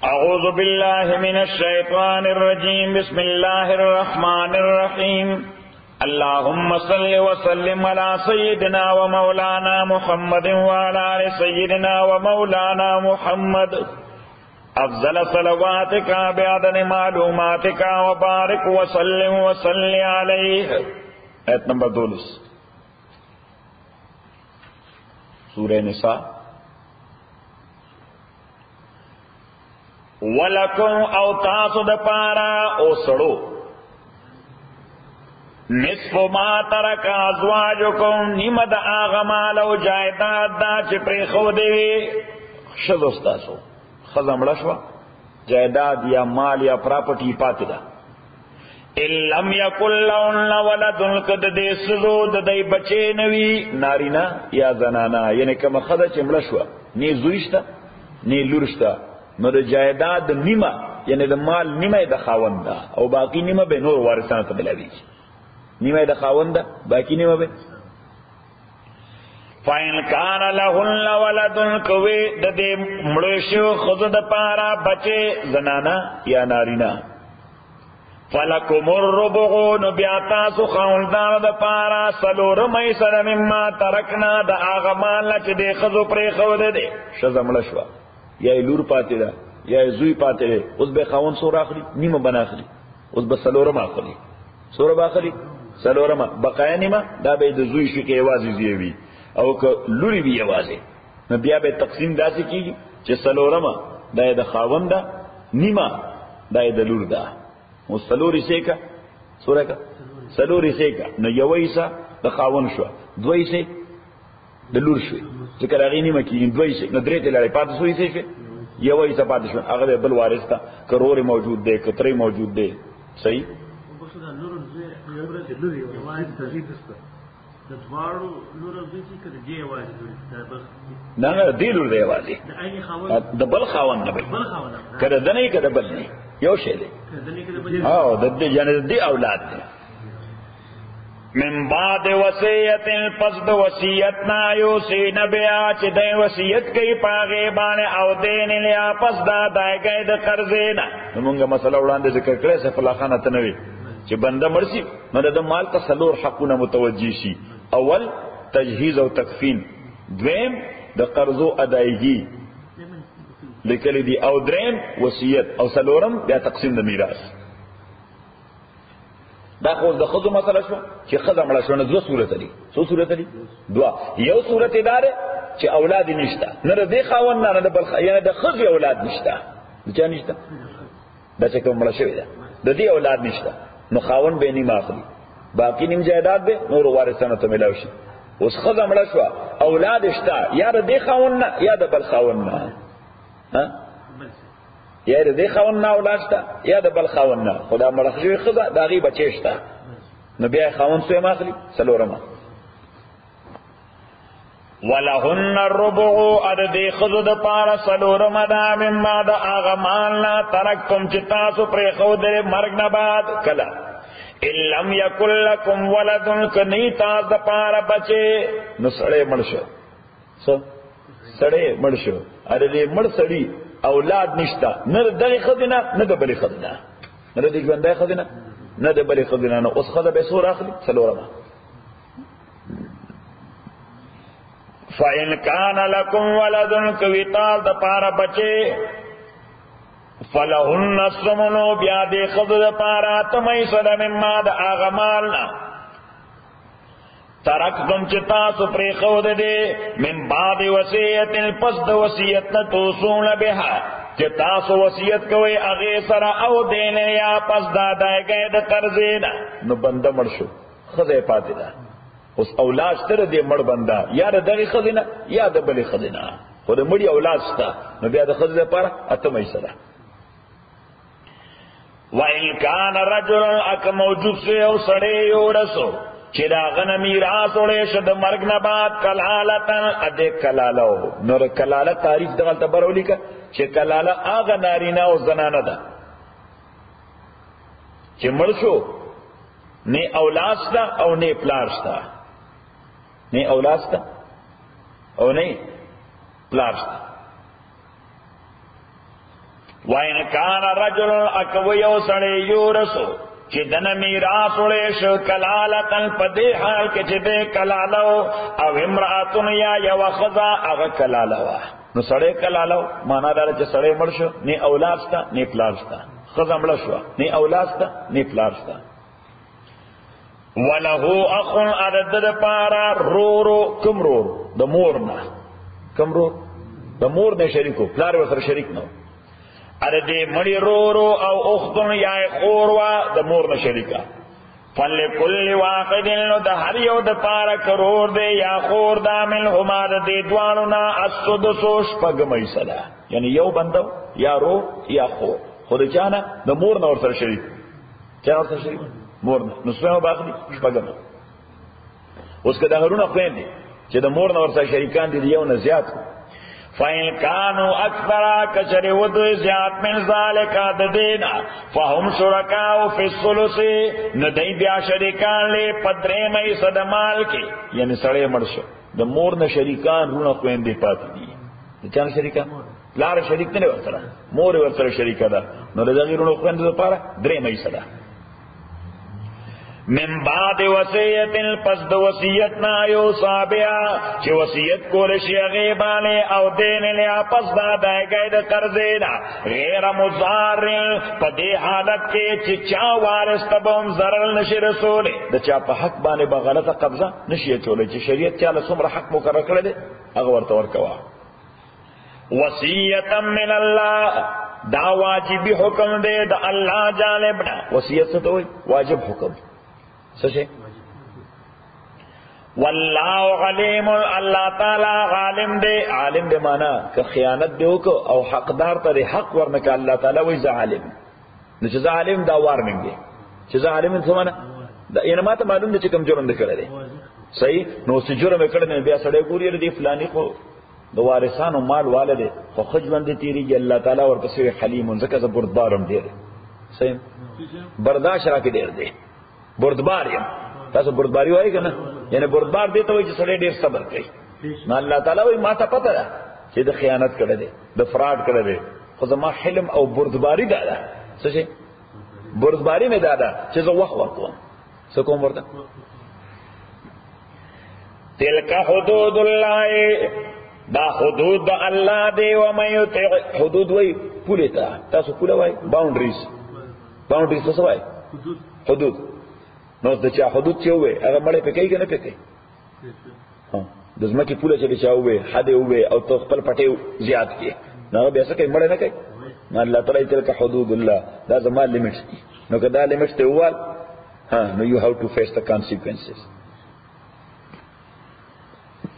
اعوذ باللہ من الشیطان الرجیم بسم اللہ الرحمن الرحیم اللہم صل وسلم علی سیدنا و مولانا محمد وعلی آل سیدنا و مولانا محمد افضل صلواتک بعدد معلوماتک وبارک وسلم وصلی علیہ. آیت نمبر 12 سورہ نساء. ولکم او تاسو د پارا او سړو نصف ما ترک ازواجکم نیمه د هغه مال او جایداد دا چې پرېښودې وي ښځو ستاسو. ښځه مړه شوه، جایداد یا مال یا پراپرټي پاتې ده. ان لم یکن لهن ولد که د دې ښځو د دوی بچی نه وي نارینه یا زنانه، یعنې کومه ښځه چې مړه شوه نه زوی شته نه لور شته، نو د جایداد نیمه یعنی د مال نیمه د خاوند ده او باقی نیمه به نور وارثانو ته ملاویږي. نیمه د خاوند ده باقی نیمه به. فإن کان لهن ولد کوي د دې مړو شو ښځو د پاره بچې زنانه یا نارینه فلکم الربع نو بیا تاسو خاوندانو د پاره څلورمه حصه مما ترکنا د هغه مال نه چې دې ښځو پرېښودی دی. ښځه مړه شوه یا لور پاتې ده یا زوی پاتې ده، اوس به خاوند سور اخلي نیمه بنا اخلي، اوس به څلورمه اخلي. سوره به اخلي څلورمه، بقایا نیمه دا به د زوی شي کې یوازې زوی وي او که لوري وي یوازې، نو بیا به تقسیم داسې کېږي چې څلورمه دا یې د خاوند ده، نیمه دا یې د لور ده. اوس څلور حصې که سوره که څلور حصې که نو یوه حصه د خاوند شوه، دوه حصې د لور شوې، ځکه د هغې نیمه کېږي دوه حصې، نو درې ته لاړې پاتې څو حصې شوې؟ یوه حصه پاتې شوه، هغه به بل وارث ته که رور موجود دی که ترې موجود دی. صحیح. نه نه دې لور دی یوازې د بل خاوند نه به، که د ده نه که د بل نه یو شی دی. او د دې یعنې د دې اولاد دی. من بعد وصیت پس د وصیت نا یوصین بیا چې دی وصیت کوي په هغې باندې او دین لیا پس دا ادایګۍ د قرضې نه. نو مونږ مسله وړاندې ذکر کړی سیف الله خان ته نه وي چې بنده مړ شي نو د مال ته څلور حقونه متوجه شي. اول تجهیز او تکفین، دویم د قرضو ادایګي لیکلی دي، او دریم وصیت، او څلورم بیا تقسیم د میراث. دا خو د ښځو مسله شوه چې ښځه مړه شوه نو دوه صورته دي. څو صورته دي؟ دوه. یو صورت دا دی چې اولاد یې نشته، نه د دې خاوند نه د بل یعنې د ښځې اولاد نشته. د چا نشته؟ دا چې کوم مړه شوې ده د دې اولاد نشته، نو خاوند به یې نیمه اخلي، باقي نیم جایداد به نورو وارثانو ته میلاو شي. اوس ښځه مړه شوه اولاد شته یا د دې خاوند نه یا د بل خاوند نه، یا د دې خاوند نه اولاد شته یا د بل خاوند نه، خو دا مړه شوې ښځه د هغې بچی شته، نو بیا یې خاوند څویم اخلي؟ څلورمه. ولهن الربع د دې ښځو دپاره څلورمه ده مما د هغه مال نه ترکتم چې تاسو پرېښودلې مرګ نه بعد. کله ان لم یکن لکم ولد که نه تاسو دپاره بچې نو سړی مړ شو. څه سړی مړ شو، د دې مړ سړي اولاد نشته، نه د دغې ښځې نه نه د بلې ښځې نه، نه د دې ژوندۍ ښځې نه نه د بلې ښځې نه. نو اوس ښځه به څومره اخلي؟ څلورمه. فإن کان لکم ولد که وي تاسو دپاره بچې فلهن الثمن بیا دې ښځو دپاره اتمه حصه ده مما د هغه مال نه ترکتم چې تاسو پرېښودی دی من بعد وصیت پس د وصیت نه توصون بها چې تاسو وصیت کوئ هغې سره او دین یا پس د ادایګۍ د قرضې نه. نو بنده مړ شو، ښځه یې پاتې ده، اوس اولاد شته د دې مړ بنده یا د دغې ښځې نه یا د بلې ښځې نه، خو د مړي اولاد شته، نو بیا د ښځې لپاره اتمه حصه ده. وإن کان رجل اک موجود شو یو سړی یورثو چې د هغه نه میراث وړی شو د مرګ نه بعد کلالتن ادې کلاله و. نو د کلاله تعریف دغلته بر ولیکه چې کلاله هغه نارینه او زنانه ده چې مړ شو نه اولاد شته او نه پلار شته، نه اولاد شته او نه پلار شته. وَإِنْ كَانَ رَجُلٌ اَكْوِيَوْ سَڑِي يُورَسُ چې دنه میراث وړې شو کلالتن په دې حال کې چې دې کلالو او امراتن یا یو خزا هغه کلالوا نو سړی کلالو معنا دا چې سړی مړ شو نه اولاد شته نه پلار شته خزا مړ شو نه اولاد شته نه پلار شته وله اخ عدد پارا رورو کمرور د مور نه کمرور د مور نه شریکو پلار ورسره شریک نو اره دې مړی رورو او اختن یا خوروا د مور نه شریکا فلکل واحد نو د هر یو د پارا کرور دې یا خور د عامل هما د دې دوانو نه اسدسوش پګمې صدا یعنی یو بندو یا رو یا خور خود چانه د مور نه ورسره شریک چا ورسره شریک مور نه نو سمه باخلي پګم اوس کدا هرونه خويندې چې د مور نه ورسره شریکان دي یو نه زیات فَإِنْ كَانُوا أَكْثَرَ كَشَرِ وَدُوِ زِيَادْ مِنْ ذَلِكَ دَدِينَ فَهُمْ شُرَكَاءُ فِي الثُّلُثِ ندی بیا شریکان لے پدریمئی صدمال کی یعنی سڑے مرشو د مور نه شریکان رونه خويندې پاتې دي د چا شریکان لار شریک نه ورسره مور ورسره شریکه ده نو د دغه رونه خويندې لپاره دریمئی صدا من بعد وصیت پس د وصیت نا یو صابیا چې وصیت کول شي غیبانه او دین له پس دا دایګه د قرضې دا غیر مضار په دې حالت کې چې چا وارث تبوم zarar نشي رسول د چا په حق باندې به غلطه قبضه نشي چولې چې شریعت چاله څومره حق مقرر کړی دی هغه ورته ورکوا وصیت من الله دا واجبی حکم دی د الله جانب وصیت څه ته واجب حکم سچے واللہ علیم اللہ تعالی عالم دے عالم دے مانا کہ خیانت دے کو او حقدار ته حق ورنکه اللہ تعالی وی ز عالم نو چې ز عالم دا وارننګ دی چې ز عالم څه معنا دا یې نه ماته معلوم دي چې کوم جرم وکړل دي صحیح نو چې جرم وکړل نه بیا سړی ګوري دې فلانی خو د وارثانو مال والده خو خج باندې تیریږي الله تعالی ورپسې حلیم زکه ز بردبارم دی صحیح برداشت راکې دی بردبار یم تاسو بردباری وایي کنه یعنی بردبار دی ته وایي چې سړی ډیر صبر کوي نو الله تعالی وایي ما ته پته ده چې د خیانت کړی دی د فراډ کړی دی خو زما حلم او بردباری دا ده څه شي بردباری مې دا ده چې زه وخت ورکوم څه کوم ورته تلک حدود الله دا حدود د الله دی او مې یطع حدود وایي پوله تا تاسو پوله وایي باونډریز څه وایي حدود نو د چا حدود چې وې هغه مړې پکې کنه پکې ها د زمکه پوله چې چا وې حد وې او تو خپل پټې زیات کې نو بیا څه کوي مړې نه کوي الله تعالی تلک حدود الله دا زما لیمټس دي نو کدا لیمټس ته وال ها نو یو هاو ټو فیس د کانسیکوینسز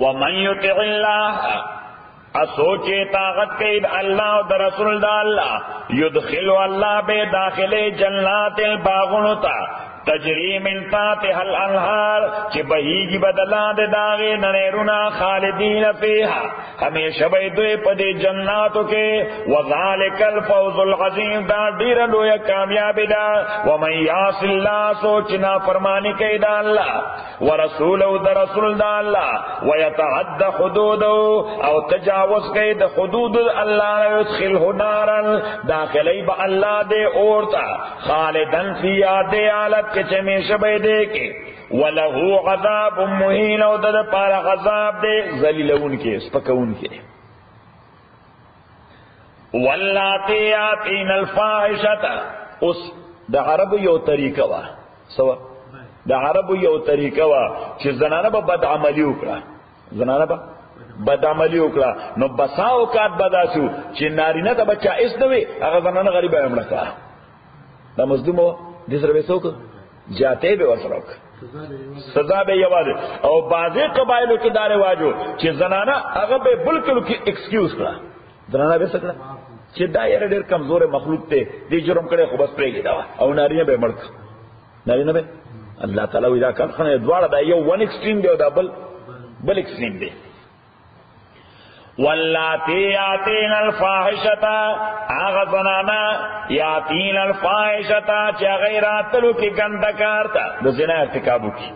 ومن یطع الله اسوچے طاقت کئی اللہ و در رسول دا اللہ یدخل اللہ بے داخل جنات الباغنتا تجری من تحتها الانہار چی بہیگی بدلان دے داغے ننیرونا خالدین فیہا ہمیشہ بیدوے پدے جناتو کے وذالک الفوز العظیم دا دیر لویا کامیابی دا ومن یاس اللہ سوچنا فرمانی کئی دا اللہ ورسولو دا رسول دا اللہ ویتعد حدودو او تجاوز کئی دا حدود اللہ یدخلہ نارا داخلی با اللہ دے اورتا خالدن فیا دے آلت کہ چمیشہ بے دے کے وَلَهُ عَذَابٌ مُهِينٌ او دا پارا غذاب دے ذلیلون کے سپکون کے وَاللَّاتِي يَأْتِينَ الْفَاحِشَةَ اس دا عرب یو طریقہ وا سوا دا عرب یو طریقہ وا چې زنانه به بد عملی وکړه زنانه به بد عملی وکړه نو بسا اوقات بداسو چې نارینه ته بچا اس نه وي هغه زنانه غریبه هم نه دا مظلومه دې سره وسوک جاتے بے وسروک سزا بے یواز او بعضی قبائلوں کی دار واجو چی زنانا اگر بے بلکل کی ایکسکیوز کرا زنانا بے سکڑا چی دائر دیر کمزور مخلوق تے دی جرم کرے خوبس پریگی داوا او نارینا بے مڑک نارینا بے اللہ تعالیٰ ویدہ کار خانے دوارا دا یو ون ایکسٹریم دے و دا بل ایکسٹریم دے واللاتی یاتین الفاحشتا آغا زنانا یاتین الفاحشتا چا غیراتلو کی گندکارتا دو زنا ارتکابو کی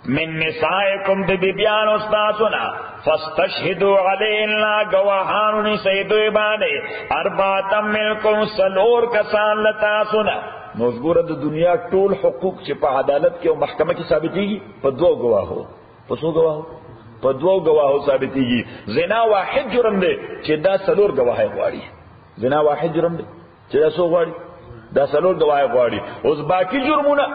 من نسائکم د بیبیان استاسنا فاستشهدوا علینا گواهان نسیدوی باندې اربعه منکم سلور کسان لتاسنا. نو وګوره د دنیا ټول حقوق چې په عدالت کې او محکمه کې ثابتېږي په دوه گواهو، په څو گواهو؟ په دوه گواهو ثابتېږي. زنا واحد جرم دی چې دا سلور گواهی غواړي. زنا واحد جرم دی چې دا څو غواړي؟ دا سلور گواهی غواړي. اوس باقی جرمونه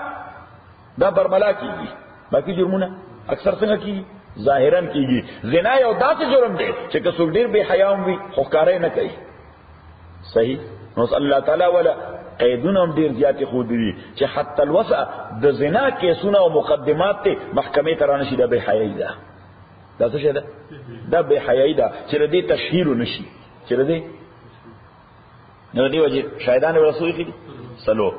دا برملا کیږي. باقی جرمونه اکثر څنګه کیږي؟ ظاهرا کیږي. زنا یو داسې جرم دی چې که څوک ډیر بے حیا وي خو ښکاره نه کوي. صحیح. نو الله تعالی ولا قیدونه هم ډیر زیاتې خو دي چې حتی الوسع د زنا کیسونه او مقدمات ته محکمې ته رانشي. دا بے حیايي ده. دا څه شي ده؟ دا بے حیايي ده چې ردی تشهیر نشي، چې ردی نو دی وجه شاهدان رسول کې سلو.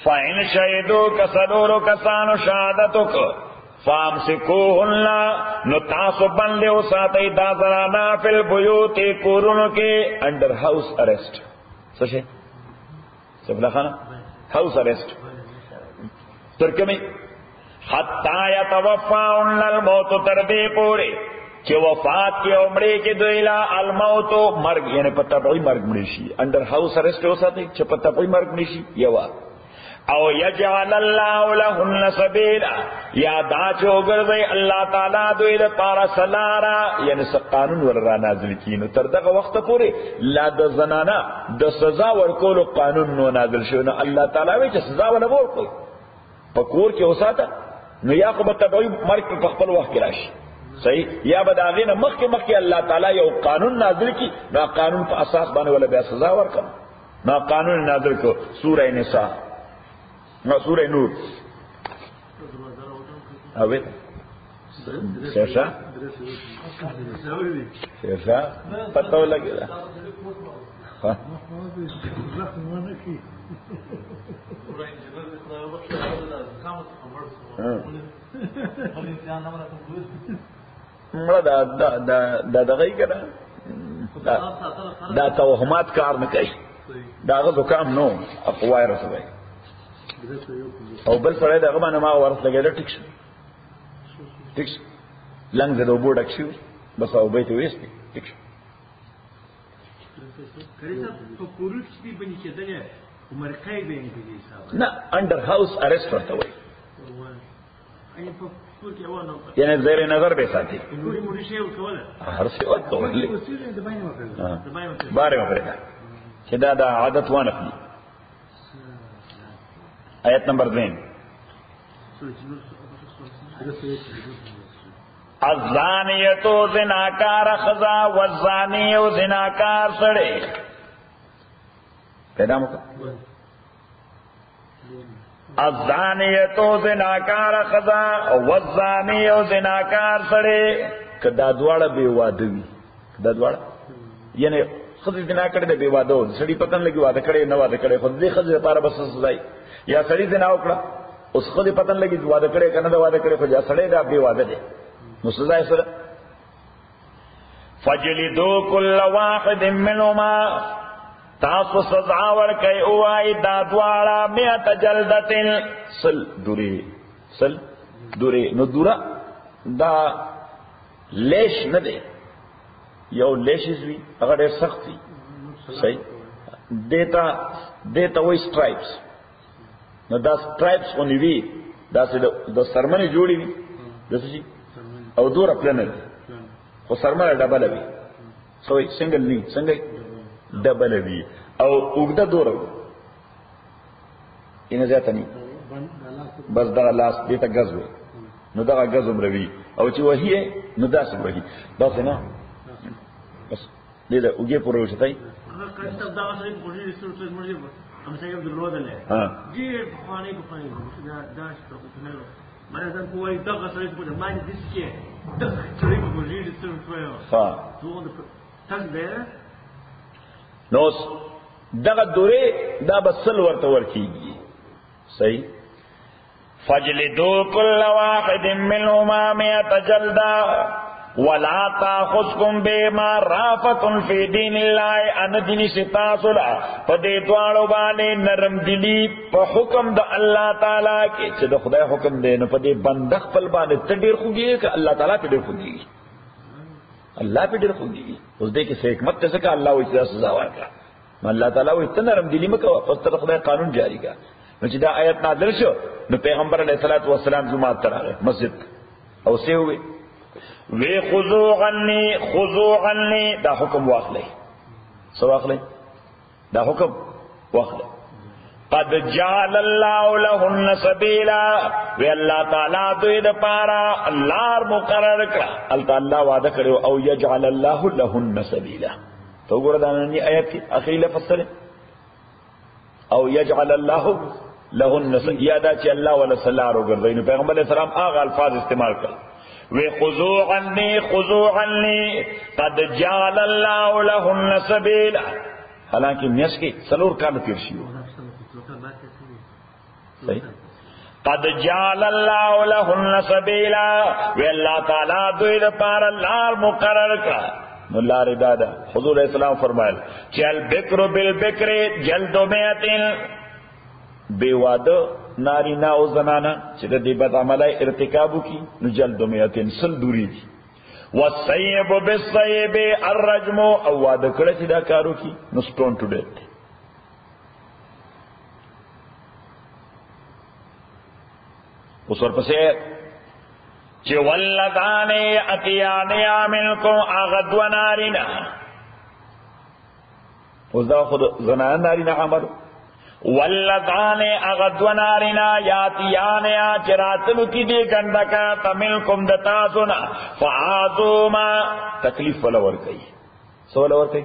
فاین شهیدو کسلورو کسانو شهادتک فامسکوهن نو تاسو باندې او ساتي دا زرانا فل بیوت کورونو کې انډر هاوس ارست. څه شي؟ سبلا خانه هاوس ارست ترکمه حتا یتوفاون الموت تر دې پوره چې وفات کې عمره کې دویلا الموت مرګ یعنی په تبعی مرګ مړ شي. انډر هاوس ارست وساتي چې په تبعی مرګ مړ شي. یوا او یجعل الله لهن سبیلا یا دا چوغردی اللہ تعالی دوی لپاره سلارا یعنی قانون ور را نازل کینو تر دغه وخت پورې لا د زنانا د سزا ورکولو قانون نو نازل شو. نو الله تعالی وی چې سزا ولا ورکوي په کور کې وساته نو یا خو به تبعی مرګ په خپل وخت کې راشي. صحیح. یا به دا غینه مخکې الله تعالی یو قانون نازل کی. دا قانون په اساس باندې ولا بیا سزا ورکړي. نو قانون نازل کو سورہ نساء سورہ نور. اوه شیرشا شیرشا پتہ لگے دا دغی کنا دا توهمات کار نه کوي. دا غو کام نو اقوای رسوي او بل سره دغه باندې ما ورس لګیدا. ټیک شو ټیک شو لنګ د وبو ډک شو بس او بیت وېستي. ټیک شو کړي څه په کورو کې باندې کېدل عمر کای به نه دي حساب نه انډر هاوس ارست ورته وایي. اي په کور کې ونه یعنی زیر نظر به ساتي. نوري موري شی وکول هر څه وکول د باندې باره وکړه چې دا عادت ونه کړي. آیت نمبر 2 الزانیتو زناکار خزا والزانیو زناکار سڑے پیدا مکا الزانیتو زناکار خزا والزانیو زناکار سڑے کدا دوارا بے وادوی. کدا دوارا یعنی خزی زنا کڑے بے وادو سڑی پتن لگی واده کڑے نو واده کڑے خود دې خزی لپاره بس سزای یا سړی زنا وکړه اوس خو دې پتن لګي واده کړي کنه دا واده کړي خو یا سړی دا به واده دي نو سزا یې سره فجلدوا كل واحد منهما تاسو سزا ورکړي او اي دا دواړه 100 جلدتن سل دوری نو دورا دا لیش نه دی یو لیشز وی هغه ډېر سخت وي. صحیح. دیتا وای سټرایپس. نو دا سټرایپس اونې وی دا چې د سرمنې جوړې وي د څه او دور پلان خو سرمنه ډبل وي. سوې سنگل نه څنګه ډبل وي او وګدا دور اینه ځاته ني بس دا لاس دې ته غزو نو دا غزو مروي او چې وهي نو دا څه وهي بس نه بس دې دا وګي پورې وشتای کله دا واسه کوجي رسول مرجي هم څنګه د لوده له جی بخاني دا پروفیشنل مره ځان کوی دا غسرې په باندې د څه د څه کوجي رسول ها ټول تاسو به نو دغه دوره دا بسل ورته ورکیږي. صحیح. فجلدوا كل واحد منهما 100 جلدا ولا تاخذكم بما رافت فی دین الله ان دین ستاسلا پدې دواړو باندې نرم دلی په حکم د الله تعالی کې چې د خدای حکم دی نو پدې بند خپل باندې تډیر خوږي ک الله تعالی په ډیر خوږي الله په ډیر خوږي اوس دې کې څه حکمت څه کا الله وې سزا ورکړه الله تعالی وې نرم دلی مکو پس تر خدای قانون جاری کا نو چې دا آیت نازل شو نو پیغمبر علیه الصلاۃ والسلام جمعه ته راغی مسجد او سی وی وی خذو عني دا حکم واخلې سو واخلې دا حکم واخلې قد جعل الله لهن سبيلا وی الله تعالی دوی د پاره لار مقرر کړه الله وعده کړو او يجعل الله لهن سبيلا تو ګور دا نن آیت کې اخیری لفظ سره او يجعل الله لهن سبيلا دا چې الله ولا سلار وګرځي نو پیغمبر اسلام هغه الفاظ استعمال کړ وی خذو عني قد جعل الله لهن سبيلا حالانکہ میس کی سلور کال تیر شیو قد جعل الله لهن سبيلا وی اللہ تعالی دوی لپاره لار مقرر کړه نو لار دادا حضور اسلام فرمایل چې البکر بالبکر جلد 100 بے واده نارینا او زنانا چې د دې بد عملای ارتکاب کی نو جلد 100 سل دوری دي والسيب بالسيب الرجم او واده کړه چې دا کارو کی نو سټون ټو ډیت اوس ورپسې چې ولذان اتيان منكم اغدو نارینا اوس دا خود زنانا نارینا عمل واللذان اغدو نارنا یاتیان چراتلو کی دی گندکا تملکم دتاسونا فعادوما تکلیف والا ورکی سو والا ورکی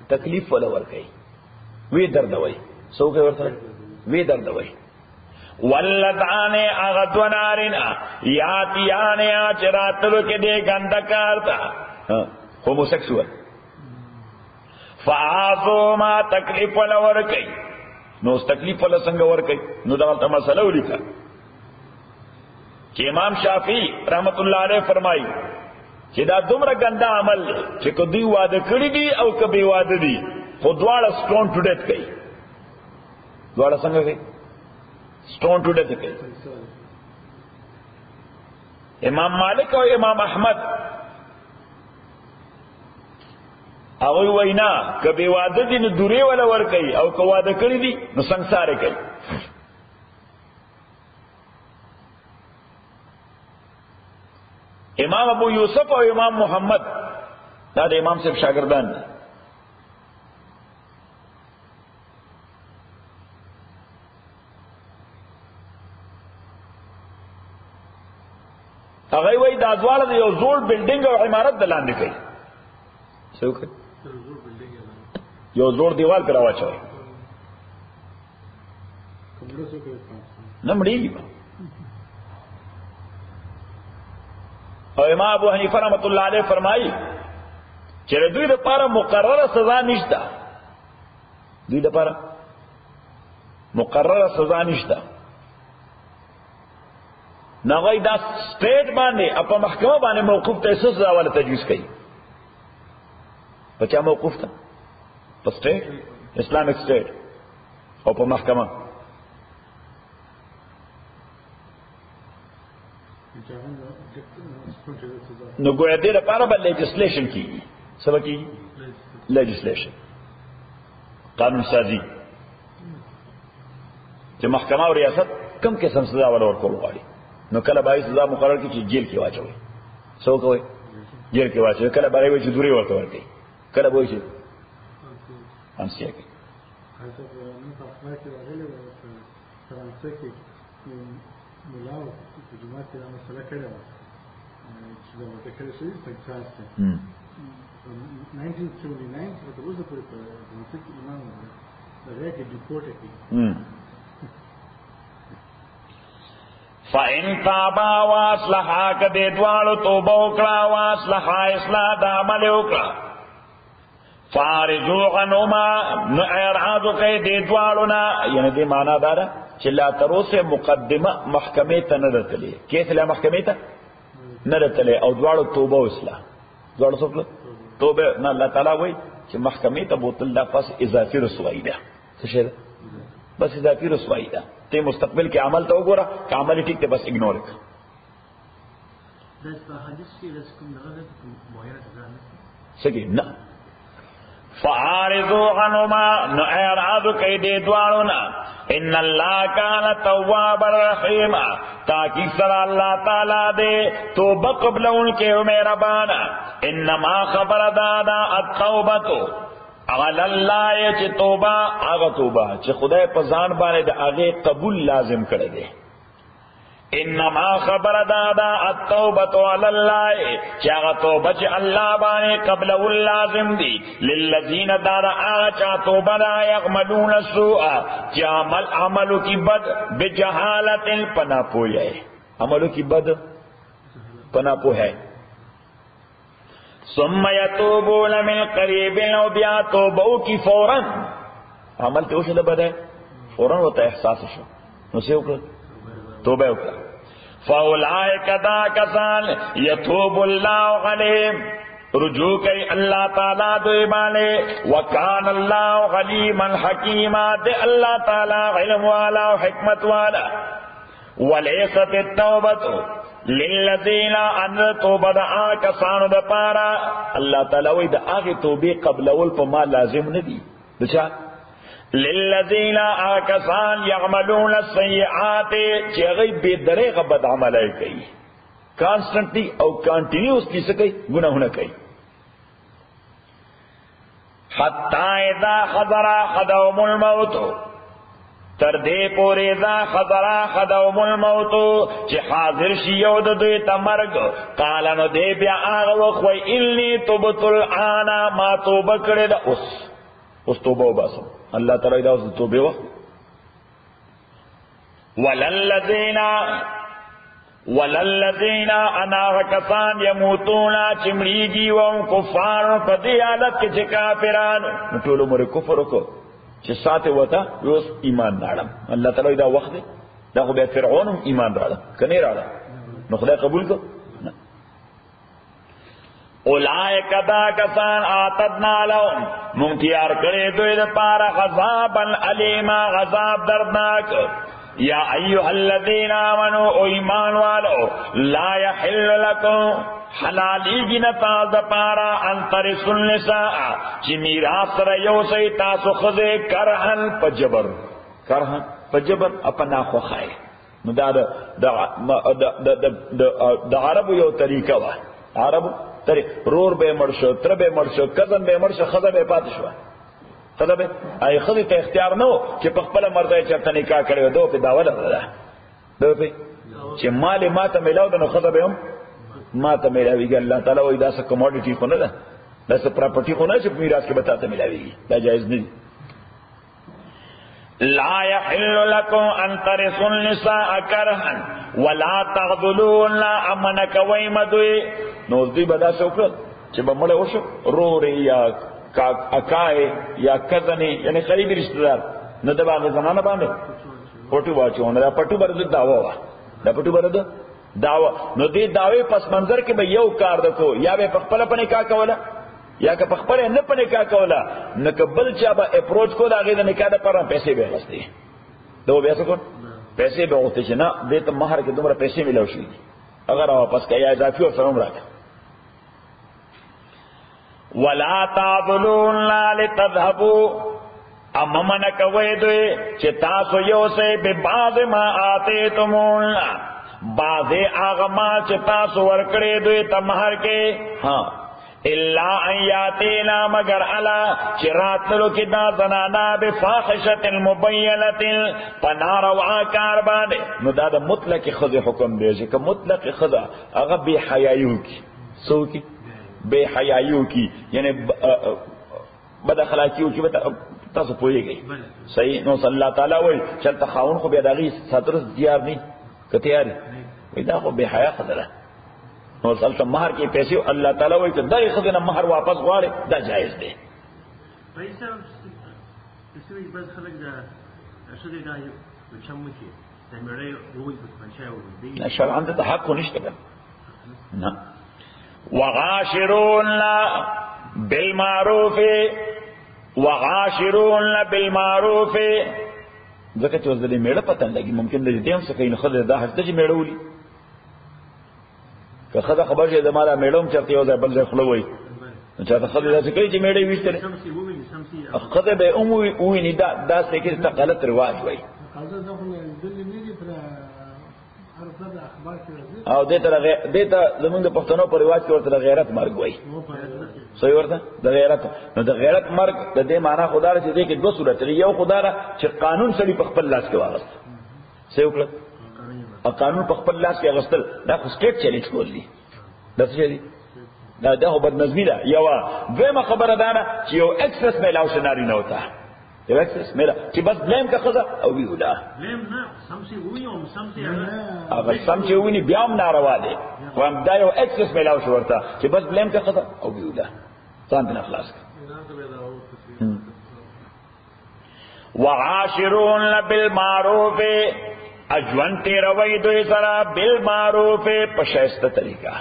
تکلیف والا ورکی وی دردوئی سو که ورسا وی دردوئی واللذان اغدو نارنا یاتیان چراتلو کی دی گندکا ہوموسیکسول فعادوما تکلیف والا ورکی نو اس تکلیف والا څنګه ورکي نو دا مسله ولیکه چې امام شافعی رحمت الله علیه فرمایي چې دا دومره ګنده عمل چې کدی واده کړی دی او کبي واده دی خو دواړه سټون ټو ډیت کوي دواړه څنګه کوي سټون ټو ډیت کوي امام مالک او امام احمد هغه وینا کبي واده دي نو دوری ولا ور کوي او که واده کړی دي نو ਸੰسار کوي امام ابو یوسف او امام محمد دا د امام صاحب شاګردان دي هغه وی دا ځواله یو زوړ بلډینګ او عمارت دلاندې کوي څه کوي یو زور دیوال پر واچوي نمړي او امام ابو حنیفه رحمۃ اللہ علیہ فرمایي چې دوی لپاره مقرره سزا نشته دوی لپاره مقرره سزا نشته نغوی دا سټیټ باندې اپا محکمه باندې موقوف ته سزا ولا تجویز کوي بچا موقوف تھا په سټیټ اسلامک سټیټ او په محکمه نو ګویا دې لپاره به لیجسلیشن کیږي سبا کیږي لیجسلیشن قانون سازی چې محکمه او ریاست کم قسم سزا ولا ورکول غواړي نو کله به سزا مقرر کړي چې جیل کې واچوي څو کوي جیل کې واچوي کله به وایي چې دوری ورته ورکړي کله به وایي چې انسیا کې فرانسه کې ملاو په جماعت کې مسله کړې و چې دا ورته کړی شوی تکساس ته 1979 په روزه پورې په فرانسه کې امام دا کې ډیپورټ کړي فَإِن تَابَا وَأَصْلَحَا کدی دوالو توبه وکړه وَأَصْلَحَا اصلاح د عمل وکړه فارجو عنهما نو اعراض کوي دې دوالو نه یعنی دې معنا دا ده چې لا تر اوسه مقدمه محکمه ته نه راتلې کیسه لا محکمه ته نه رتلې او دواړو توبه وسله دواړو څوک توبه نه الله تعالی وایي چې محکمې ته بوتل دا پس اضافي رسوایی ده څه شي ده بس اضافي رسوایی ده ته مستقبل کې عمل ته وګوره که عمل ټیک ته بس اګنور کړه سکی نه فعارضوا عنهما نو اعراض کوي دې دواړو ان الله کان توابا رحیما تاکي سره الله تعالی دې توبه قبلون کې مهربان انما خبر دادا التوبه علی الله چې توبه هغه توبه چې خدای په ځان باندې د هغه قبول لازم کړی دی انما خبر دادا التوبه علی الله چې هغه توبه چې الله باندې قبل لازم دي للذین دار اچا توبه لا يعملون السوء چې عملو کی بد بجهالت پنا پوهه عملو کی بد پنا پوهه ثم يتوبون من قريب او بیا توبو کی فورا عمل ته وشله بده فورا وته احساس شو نو څه وکړه توبه وکړه فاولائک دا کسان یتوب الله علیهم رجوع کوي الله تعالی دوی باندې وکان الله علیما حکیما دې الله تعالی علم والا او حکمت والا وليست التوبه للذین ان توبه کسانو د پاره الله تعالی وې د هغه توبې قبل اول په ما لازم نه دي دچا للذین آکسان یعملون السیئات چې غي به درېغه بد عملای کوي کانسټنټلی او کانټینیوسلی څه کوي ګناهونه کوي حتی اذا حضر احدهم الموت تر دې پورې اذا حضر احدهم الموت چې حاضر شي یو د دوی ته مرګ قال نو دې بیا هغه وخت انی توبت الان ما توبه کړې ده اوس توبه وباسم الله تعالی دا اوس توبه و وللذین انا کسان یموتون چمړيږي او کفار په دې حالت کې چې کافرانو ټول عمر کفر وکړو چې ساته وته اوس ایمان راړم الله تعالی دا وخت دا خو به فرعون ایمان راړم کني راړم نو خدای قبول کو اولائک دا کسان آتدنا لهم ممتیار کرے دوی دا پارا غذابا علیما غذاب دردناک یا ایوہ الذین آمنوا او ایمان والو لا یحل لکم حلالی گی نتاز دا پارا انترسل النساء چی میراث را یو سی تاسو خزے کرہن پجبر اپنا خوخائے دا عرب یو طریقہ وا عرب تری رور به مرشو تر به مرشو کزن به مرشو خزه به پات شو خزه به ای خزه ته اختیار نو چې په خپل مرزه چرته نکاح کړو دوه په داوله ده دوه په چې مال ماته ملاو د نو خزه به هم ماته ملاویږي الله تعالی وای دا څه کموډیټي خو نه ده دا څه پراپرټي خو نه چې میراث کې بتاته ملاویږي دا جایز نه لا يحل لكم ان ترثوا النساء كرها ولا تغضلون امنك ويمدوي نو دې بدا شوکړه چې بمړ وشو روري یا اکای یا کزنی یعنی قریبی رشتہ دار نه د باغ زمانہ باندې پټو واچونه دا پټو برد داوا دا پټو برد داوا نو دې داوی پس منظر کې به یو کار دکو یا به خپل پنه کا کوله یا که خپل نه پنه کا کوله نه قبل چا به اپروچ کو دا غي د نکاح لپاره پیسې به غستې دوه بیا څه کو پیسې به وته چې نه دې ته مہر کې دومره پیسې ملو شي اگر واپس کیا اضافي او سلام راک ولا تعذلون لا لتذهبوا اممن کوي دوی چې تاسو یو سه به بعض ما اتیتمون بعض هغه ما چې تاسو ورکړې دوی ته مہر کې ها الا ایاتینا مگر الا چراتلو کی دا زنانا بفاحشت المبینت پنار و آکار بانے نو دا دا مطلق خض حکم دیجے کہ مطلق خض اغا بے حیائیو کی سو کی بے حیائیو کی یعنی بد اخلاقیو کی تاسو پوئے گئی صحیح نو صلی اللہ تعالیٰ وی چلتا خاون خو بیداغی ساترس دیار نہیں کتیاری وی دا خو بے حیاء خضرہ نو سلطه مہر کې پیسې الله تعالی وایي چې دغه خزینه مہر واپس غواړي دا جایز دی پیسې چې بس خلک دا شوی دا یو چمو کې د مړې وې په پنځه وې شرعاً ته حق نشته نه وغاشرون بالمعروف بالمعروف ځکه چې اوس د دې میړه پته لګي ممکن د دې هم څه کوي نو خدای دا هسته چې میړه ولي که خدای خبر شي د مالا میړه هم چرته یو ځای بل ځای خوله وایي نو چاته خدای داسې کوي چې میړه ویشتره خدای به وویني دا څه کې ته غلط رواج وایي او دیتا زمونږ د پښتنو په رواج کې ورته د غیرت مرګ وایي صحیح ورته د غیرت نو د غیرت مرګ د دې معنا خدا را چې دې کې دوه صورت لري یو خدا را چې قانون سړي په خپل لاس کې واغست صحیح وکړه او قانون په خپل لاس کې واغستل دا خو سټیټ چیلنج کول دي دا څه دي دا هو بدنظمي ده یو دویمه خبره ده چې یو اکسس میلاو شناري نه وتا یو اکسس میلا چې بس بلیم کا خدا او ویولا بلیم نه سمسي وینم سمسي هغه سمسي ویني بیا هم ناروا دي خو هم دا یو اکسس میلاو شو ورته چې بس بلیم کا خدا او ویولا ځان نه خلاص وعاشرون بالمعروف اجوان تیروی دوی سرا بالمعروف پشایسته طریقہ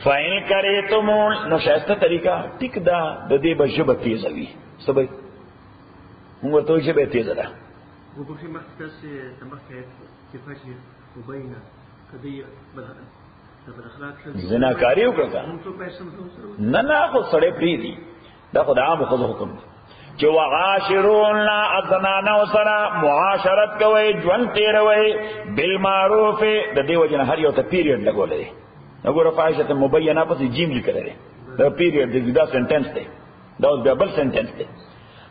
فائن کرے تمون نو شایسته طریقہ ټیک دا د دې بجبه تیزوي سبای موږ ته جبه تیز ده وګورئ مخکې تمخه کې فاشي وبینا کدی بدل زناکاری وکړه نه نه خو سړی پری دي دا خو د عام خو حکم دی چې وعاشرون لا ازنانو سره معاشرت کوي ژوند تیروي بالمعروف د دې وجه هر یو ته پیریډ لګولې وګوره فاحشه مبینه پسې جیم لیکل لري دا پیریډ د دا سنټنس دی دا اوس بیا بل سنټنس دی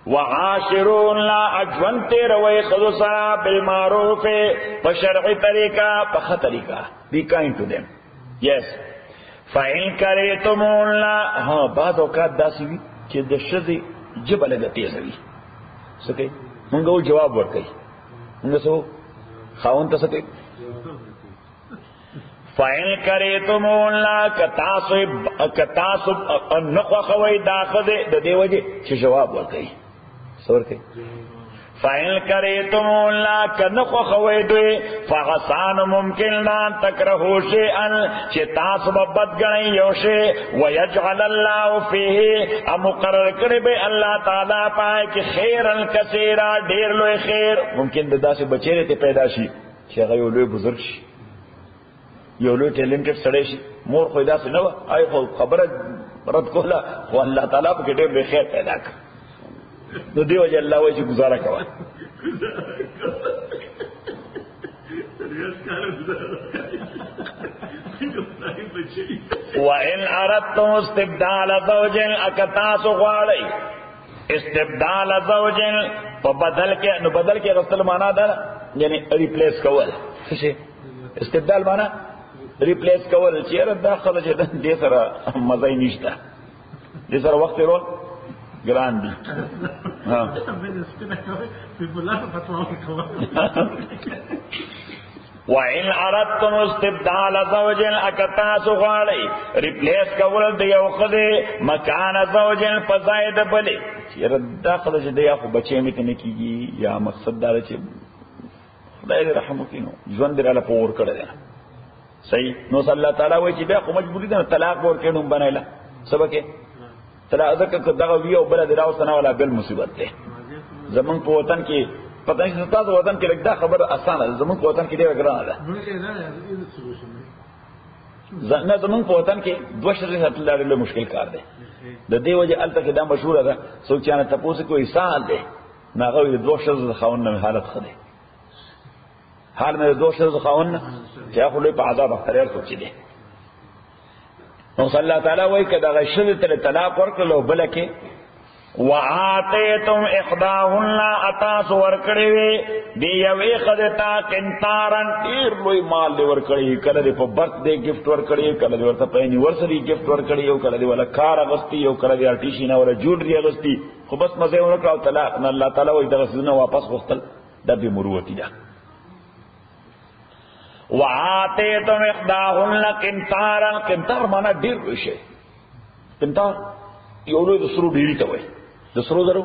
وعاشرون لا ژوند تیروي خذ سره بالمعروف په شرعي طریقه په ښه طریقه be kind to them yes فإن كرهتمون لا ها بعض اوقات داسې وي چې د ښځې جبه لږه تیزه وي څه کوي موږ ول جواب ورکوي موږ څه خاوند ته څه کوي فإن كرهتمون لا کتاسو نخوا خوي داخله د دې وجه چې جواب ورکوي څور کوي فائل کریتمون لا کنخو خویدوی فغسان ممکن لا تکرهو شیئن چه تاسو بد گنی یوشی ویجعل اللہ فیه امقرر کربی اللہ تعالی پائے کہ خیرن کثیرا دیر لوی خیر ممکن دا سے بچے رہتے پیدا شی چه غیو لوی بزرگ شی یو لوی ٹیلنٹڈ سڑے شی مور خویدا سے نو آئی خو خبر رد کولا خو اللہ تعالی پا کہ دیر لوی خیر پیدا کر نو دیو جه الله وایي چې گزاره کوه وَإِنْ أَرَدْتُمُ اسْتِبْدَالَ زَوْجٍ اکتاسو غواړئ استبدال زوج په بدل کې نو بدل کې غسل معنا ده یعنی ریپلیس کول څه استبدال معنا ریپلیس کول چې دا خلک دې سره مزه نشته دې سره وخت ورو ګران دي وَإِنْ أَرَدْتُمُ اسْتِبْدَالَ زَوْجٍ اکتاسو غواړئ ریپلیس کول د یو خدای مکان زوج فزاید بلې چیرې دا خدای چې دی خو بچی مې ته نه کیږي یا مقصد دا چې خدای دې رحم وکړي نو ژوند دې را پور کړی دی صحیح نو صلی الله تعالی وایي چې بیا خو مجبوری ده طلاق ورکړي نو بنایله سبکه طلاق ځکه دغه ویو بل دې راوستنه ولا بل مصیبت ده زمون په وطن کې پتہ نشته تاسو وطن کې لګدا خبر اسانه زمون په وطن کې ډېر ګرانه ده نه زمون په وطن کې دوه شرط لري مشکل کار ده د دې وجه الته کې دا مشهور ده څوک چې نه تاسو کوئی سال ده ناغه د دوه شرط خاون نه حالت خده حال مې دوه شرط خاون چې خو له په عذاب اختیار کوي دي نو صلی الله تعالی وایي کدا غشل ته طلاق ورکړلو بلکې وآتیتم احداهن اتاس ورکړی وی دی یوې خدتا قنطارن ډیر لوی مال دی ورکړی کله دی په برث دی گیفت ورکړی کله دی ورته په انیورسری گیفت ورکړی یو کله دی ولا کار اغستی یو کله دی ارټیشن ولا جوړ دی اغستی خو بس مزه ورکړو طلاق نه الله تعالی وایي دغه سونه واپس غوښتل د به مروتی ده وآتیتم احداهن قنطارن قنطار معنا ډیر وشي قنطار یو لوی د سرو ډیری ته وایي د سرو زرو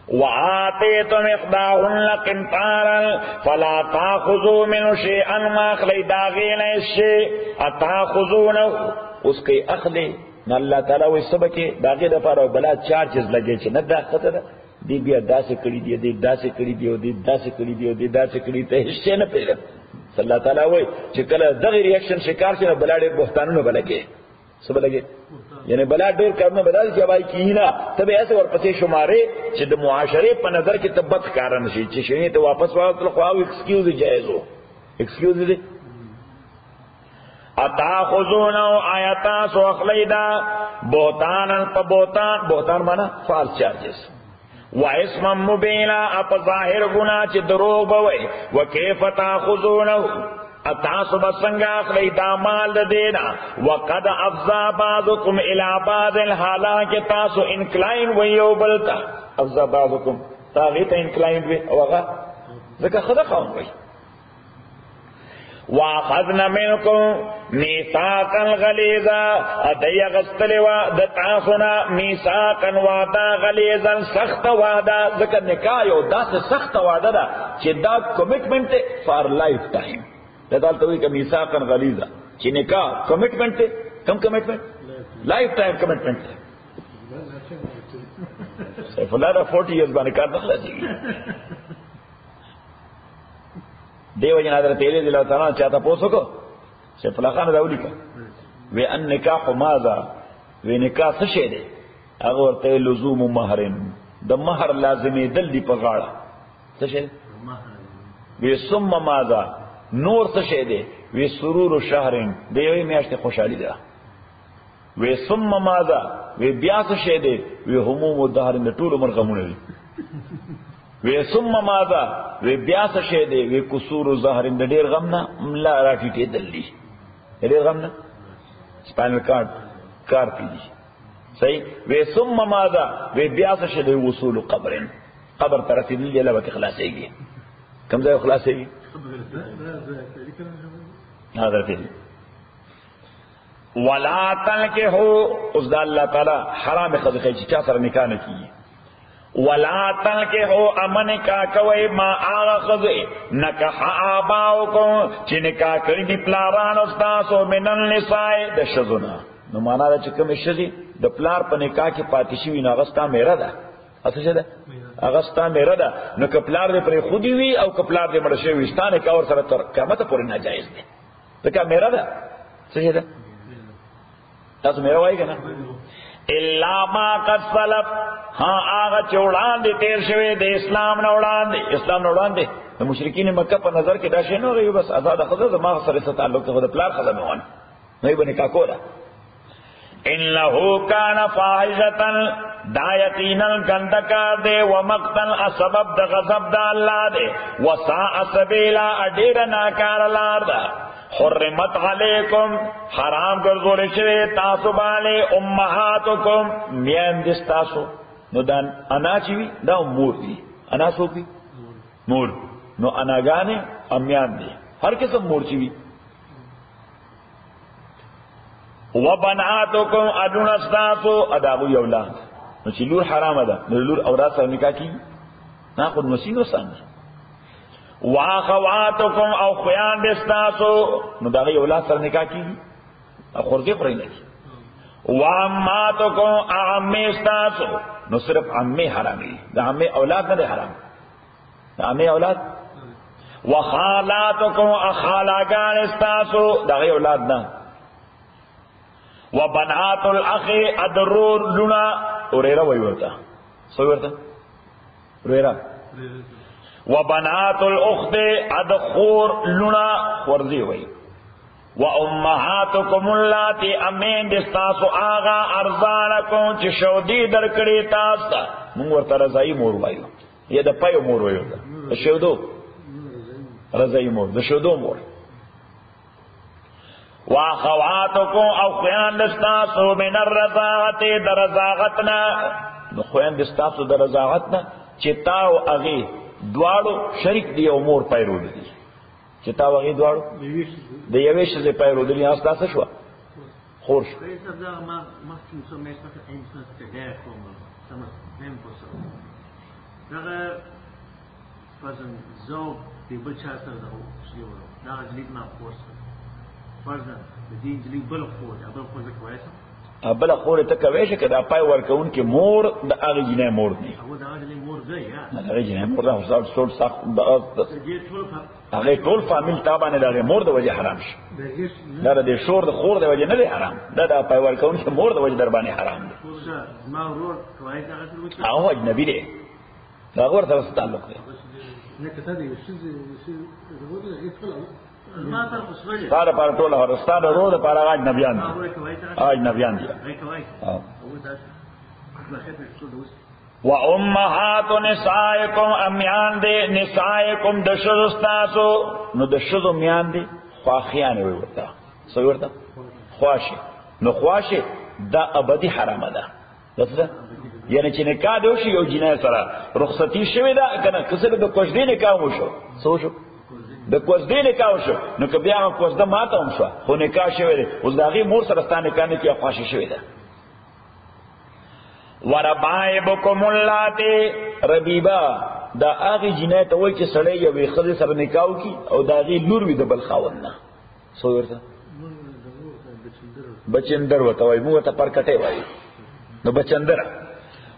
وآتیتم احداهن قنطارا فلا تاخذوا منه شيئا ما اخلی داغین شیء اتاخذونه اس کے اخلی نہ اللہ تعالیٰ وہ سب کے داغے دفارہ بلا چارجز لگے چھے نہ دا خطر دی بیا دا سے کری دی دی دا سے کری دی دی دا سے کری دی دی دا سے کری تے حصے نہ پیدا صلی اللہ تعالیٰ وہ چکل دغی ریاکشن شکار سے نہ بلا دیر بہتانوں نہ بلگے سب لگے یعنی بلا دیر کرنا بدا دی جب آئی کی نا تب ایسے ورپسے شمارے چھ دا معاشرے پا نظر کی تبت کارن شی چھ شنی تو واپس واقع تلقواو ایکسکیوز جائز ہو ایکسکیوز دی اتاخذونو آیتا سو اخلیدا بہتانا پا بہتان بہتان مانا فالس چارجز و اسم مبینا اپا ظاہر گنا چی دروغ بوئی و کیف تاخذونو اتاسو بسنگا اخلیدا مال دینا وقد افضا بعضکم الى بعض حالانکہ تاسو انکلائن ویو بلتا افضا بعضکم تاغیتا انکلائن وی اوغا ذکر خدا خواہن وی واخذنا منكم ميثاقا غليظا ادي غستلوا دتاسنا ميثاقا وعدا غليظا سخت وعدا ذکر نکاح یو دا سے سخت وعدا دا چې دا کمٹمنٹ فار لائف ٹائم دال تو کہ ميثاقا غليظا چې نکاح کمٹمنٹ کم کمٹمنٹ لائف ٹائم کمٹمنٹ سیف اللہ دا 40 ایئرز باندې کار نخلا جی دیو جن حضرت علی رضی اللہ تعالیٰ چاہتا پوسو کو سیف اللہ خان راولی کا وی ان نکاح ماذا وی نکاح سشے دے اگر تے لزوم مہرن دا مہر لازمی دل دی پغاڑا سشے وی سم ماذا نور سشے دے وی سرور شہرن دیوی میاشت خوشحالی دا وی سم ماذا وی بیا سشے دے وی هموم دہرن دا طول عمر غمون دی وی ثم ماذا وی بیاس شه دی وی قصور ظاهر د ډیر غم نه ملا راټی دلی ډیر غم نه سپاینل کار پیږي صحیح وی ثم ماذا وی بیاس شه دی وصول قبر تر رسیدلی له وخت خلاصيږي کوم ځای خلاصيږي حضرت ولا تنكحوا اس الله تعالی حرام خذ چې چا سره نکاح نه کیږي ولا تنکحو امن کا کوئی ما آغا خضی نکح آباؤکم چی نکاح کری دی پلاران استاسو من النسائی دا شزونا نو مانا دا چکم شزی دا پلار پا نکاح کی پاتشوی نا اغسطا میرا دا اصلا شد اغسطا میرا دا نو کپلار دے پر خودی وی او کپلار دے مرشوی استا نکاح اور سر قیامت پوری ناجائز دے تو کیا میرا دا صحیح دا تاسو میرا وائی گا نا الا ما قد سلف ہاں آغا چوڑان دے تیر شوے دے اسلام نوڑان دے مشرکین مکہ پر نظر کے داشے نو گئی بس آزاد خدا دماغ سر سے تعلق خدا پلار خدا میں وانا نہیں بنے کا کولا انہو کان فاحشتا دا یقینا گندکار دے ومقتن اسبب دا غضب دا اللہ دے وساء سبیلا اڈیر ناکار لار دا حرمت علیکم حرام گردو رشوے تاسو بالے امہاتکم میان دس تاسو نو دان انا چیوی دا مور دی انا سو پی مور نو انا گانے امیان دی ہر قسم مور چیوی وبناتکم ادون استاسو اداغوی اولاد نو چی لور حرام ادا نو لور اولاد سر نکاح کی نا خود مسینو ساندی واخواتکم او خیان دستاسو نو داغی اولاد سر نکاح کی او خورزی قرآن لگی واماتکم اعمی استاسو نو صرف عمی حرامی دا عمی اولاد نہ دے حرام دا عمی اولاد وخالاتکم اخالاگان استاسو داغی اولاد نہ وبنات الاخی ادرور لنا اوریرا وی ورتا سوی ورتا اوریرا وبنات الاخت ادخور لنا ورزی وی وامهاتکم اللاتی امین دستاسو آغا ارزانکم چی شودی درکڑی تاستا مونگ ورطا رضائی مور وائیو یہ دا پایو مور وائیو دا شودو رضائی مور دا شودو مور واخواتکم او خیان دستاسو من الرضاعت در رضاغتنا نو خیان دستاسو در رضاغتنا چی تاو اغی دوارو شرک دی امور پیرو دی چی تاو اغی دوارو د یوې شزې پیرودلې هغه ستاسو شوه خور شو دغه فرضاً زه د بل چا سره دغه نجلۍ زما خور سره فرضاً د دې نجلۍ بل خور دی بل خور زه کولی شم بله خور ته کوی شي که دا پای ورکوونکې مور د هغې جنۍ مور دی هغه د هغه جنۍ مور دی د هغې جنۍ مور ده هغې ټول فامیل تا باندې د هغې مور د وجې حرام شي دا د دې شور د خور د وجې نه دی حرام دا د پای ورکوونکې مور د وجې در باندې حرام دی زما ورور کوی هغه سره وکړي هغه اجنبي دی د هغه ورسره څه تعلق دی ستا دپاره ټوله هغه ستا د ورور دپاره هغه اجنبیان دي اجنبیان دي و امهات نسائکم امیان دي نسائکم د ښځو ستاسو نو د ښځو میان دي خواښیانې وایي ورته څه وایي ورته خواشي نو خواشي دا ابدي حرامه ده دسه یعنی چې نکاح دی وشي یو جنۍ سره رخصتي شوې ده که نه که څه د کوژدې نکاح وشو څه وشو د کوژدې نکاح وشو نو که بیا هغه کوژده ماته هم شوه خو نکاح شوی دی اوس د هغې مور سره ستا نکاح نه کېږي خواشي شوې ده وربائبکم اللاتي ربیبه دا هغې جنۍ ته وایي چې سړی یوې ښځې سره نکاح وکړي او د هغې لور وي د بل خاوند نه څه وایي ورته بچندر ورته وایي موږ ورته پرکټی وایي نو بچندره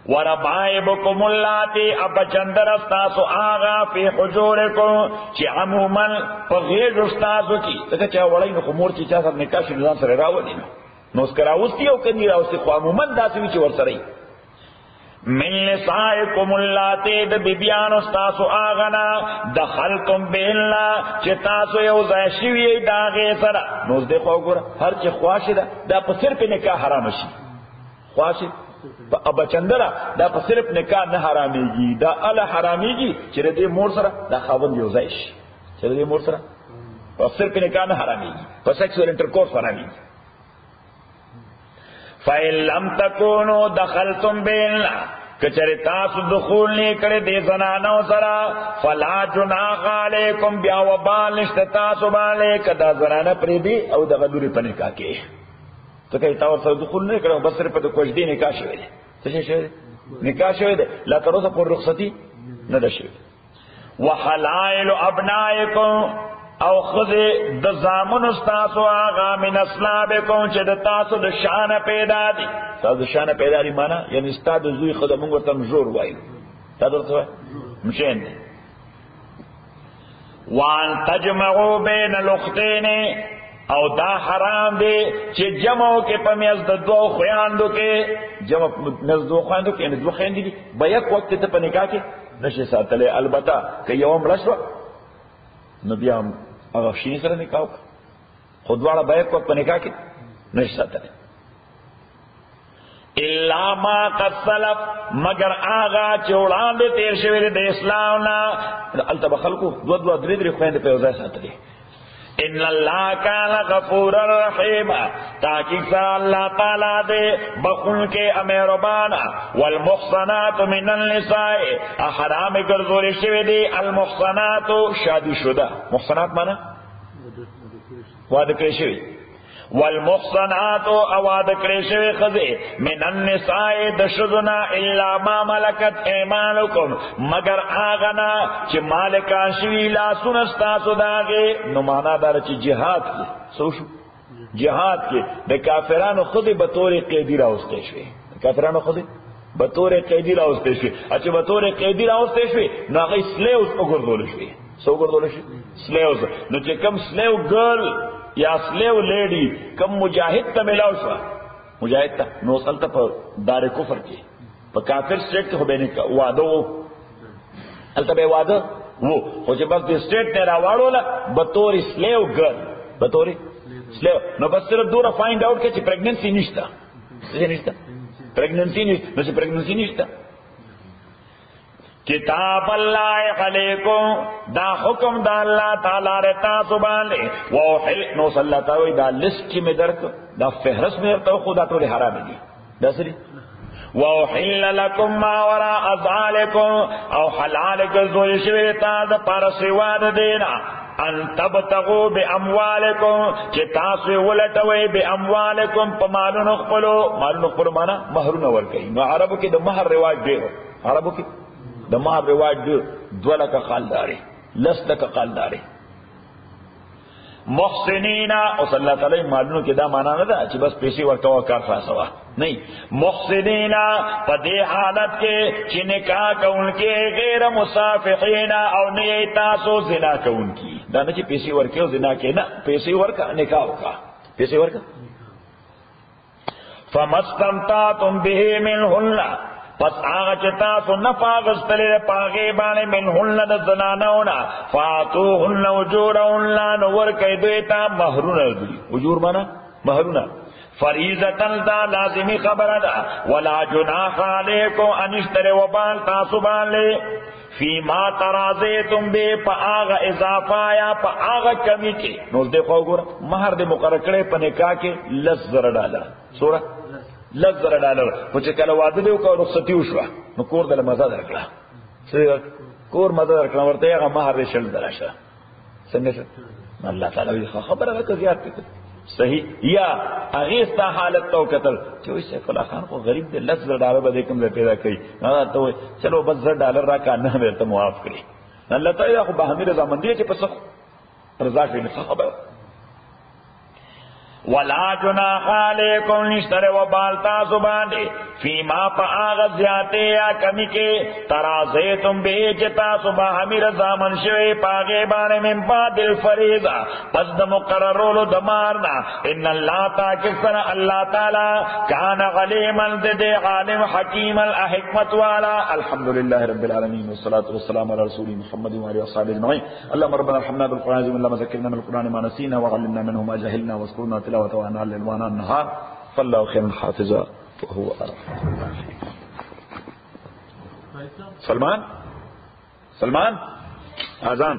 وربائبکم اللاتي بچندر استاسو آغا فی حجورکم چې عموما په غیږ استاسو کې ځکه چې وړی نو خو مور چې چا سره نکاح شي ځان سره راولي نو اوس که راوستي او که نه راوستي خو عموما داسې وي چې ورسره من نسائکم اللاتي د بیبیانو ستاسو آغنا دخلتم بهن چې تاسو یو ځای شوي د هغې سره نو اوس دی خو وګوره هر چې خواښې ده دا په صرف نکاح حرامه شي خواښې بچندره دا په صرف نکاح نه حرامیږي دا اله حرامیږي چې د دې مور سره دا خاوند یو ځای شي چې د دې مور سره په صرف نکاح نه حرامیږي په سیکسوال انټرکورس حرامیږي فَإِن لَمْ تَكُونُوا دَخَلْتُمْ بِهِنَّ کچری تاسو دخول نه کړي دې زنانو سره فلا جناح علیکم بیا وبال نشته تاسو باندې کدا زنانه پرې دی او د غدوري په نکاح کې ته کوي تاسو سره دخول نه کړو بس صرف په کوژدې نکاح شوی دی څه شوی نکاح شوی دی لا تر اوسه پر رخصتي نه ده شوی وحلائل ابنائکم او خذ د زامن استاسو آغا من اسلابکم چې د تاسو د شان پیدا دي تاسو د شان پیدا دي معنا یعنی استاد زوی خود موږ ورته مجور وایو تاسو ورته مشین وان تجمعوا بین الاختین او دا حرام دی چې جمعو کې په میاز د دوه خویندو کې جمع میاز دوه خویندو کې نه دوه خویندې دي به یک وخت ته په نکاح کې نشي ساتلی البته که یو مړه شوه نو بیا هغه شینې سره نکاح وکړه خو دواړه به یک وخت په نکاح کې نشي ساتلی الا ما قد سلف مگر آغا چې وړاندې تیر شوی دی د اسلام نه هلته به خلکو دوه دوه درې درې خویندې په یو ځای ساتلې ان الله کان غفور رحیم تاکي سره الله تعالی دې بخون کې مهربان والمحصنات من النساء حرام ګرځول شوی دي المحصنات شادي شده محصنات معنی واده کړی شوی والمحصنات اواد کړی شوی خزه من النساء د شذنا الا ما ملکت ایمانکم مگر اغنا چې مالکان شوی لا سنستا سوداګه نو معنا دار چې jihad کې سو شو jihad کې د کافرانو خودي به تور قیدی راوستي شوی کافرانو خودي به تور قیدی راوستي شوی چې به تور قیدی راوستي شوی نو هغه سلیوز وګرځول شوی سو وګرځول شوی سلیوز نو چې کم سلیو ګرل یا سلیو لیڈی کم مجاہد تا ملاو شوا مجاہد تا نو سلطا پا دار کفر کی پا کافر سٹیٹ تا خوبینے کا وعدو وہ سلطا بے وعدو وہ خوچے بس دی سٹیٹ نیرا وعدو لا بطوری سلیو گرل بطوری سلیو نو بس صرف دورا فائنڈ آؤٹ کے چی پریگننسی نشتا نشتا پریگننسی نشتا نو چی پریگننسی نشتا کتاب اللہ علیکم دا حکم دا اللہ تعالی رتا سبحانے وحل نو صلی اللہ تعالی دا لسٹ کی میں درک دا فہرست میں درتا خدا تو حرام دی دا سری وحل لکم ما وراء ذالکم او حلال گزوی شویتا دا پر سواد دینا ان تبتغو بی اموالکم چی تاسوی ولٹوی بی اموالکم پا مالو نخپلو مانا مہرو نور کئی نو عربو کی دا مہر رواج دیرو عربو کی د مہر رواج ډیر 2 لکه قالداري 10 لکه قالداري محسنینا او صلی الله تعالی مالونو کې دا معنا نه ده چې بس پیسې ورکوا کار خاصه نه محسنینا په دې حالت کې چې نکاح کوونکې غیر مصافحین او نه تاسو زنا کوونکې دا نه چې پیسې ورکې او زنا کې نه پیسې ورکا نکاح وکا پیسې ورکا فمستمتعتم به منهن پس آغا چتا سو نفاغستلی پاغی بانے منہن دا زنانونا فاتوہن اجورہن نورکی دویتا مہرون دوی اجور مانا مہرون فریضتن دا لازمی خبر دا ولا جناح علیکم انشتر وبال تاسبان لے فیما ترازیتم بے پا آغا اضافہ یا پا آغا کمی کے نوز دیکھو گورا مہر دے مقرکڑے پا نکاح کے $10,000 سورہ $10,000 خو چې کله واده دی او رخصتي وشوه نو کور دله مزه درکړه کور مزه درکړه ورته هغه مہر یې $10,000 شه څنګه شه الله تعالی خبره وکړه زیات صحیح یا هغه ستا حالت تو قتل چې وي سیف الله خان خو غریب دی $10,000 به کوم پیدا کوي نه ته چلو بس $10 راکا نه ورته معاف کړي الله تعالی خو به امیر زمندی چې پس رضا کوي نه خبره ولا جناح علیکم نشتر و بالتا زبانے فیما پا آغا زیادے یا کمی کے ترازیتم بیجتا صبح ہمی رضامن شوی پاگے بانے من بعد الفریضہ پس دا مقررولو دمارنا ان اللہ تاکفر اللہ تعالی کان غلیما دے عالم حکیم الحکمت والا الحمدللہ رب العالمین والصلاة والسلام علی رسول محمد وعلی اصحاب اجمعین اللهم ربنا ارحمنا بالقرآن العظیم اللهم ذکرنا من القرآن ما نسینا وعلمنا منه ما جهلنا واذكرنا تلاوة وانا الليل وانا النهار فالله خير حافظا وهو ارحم الراحمين. سلمان اذان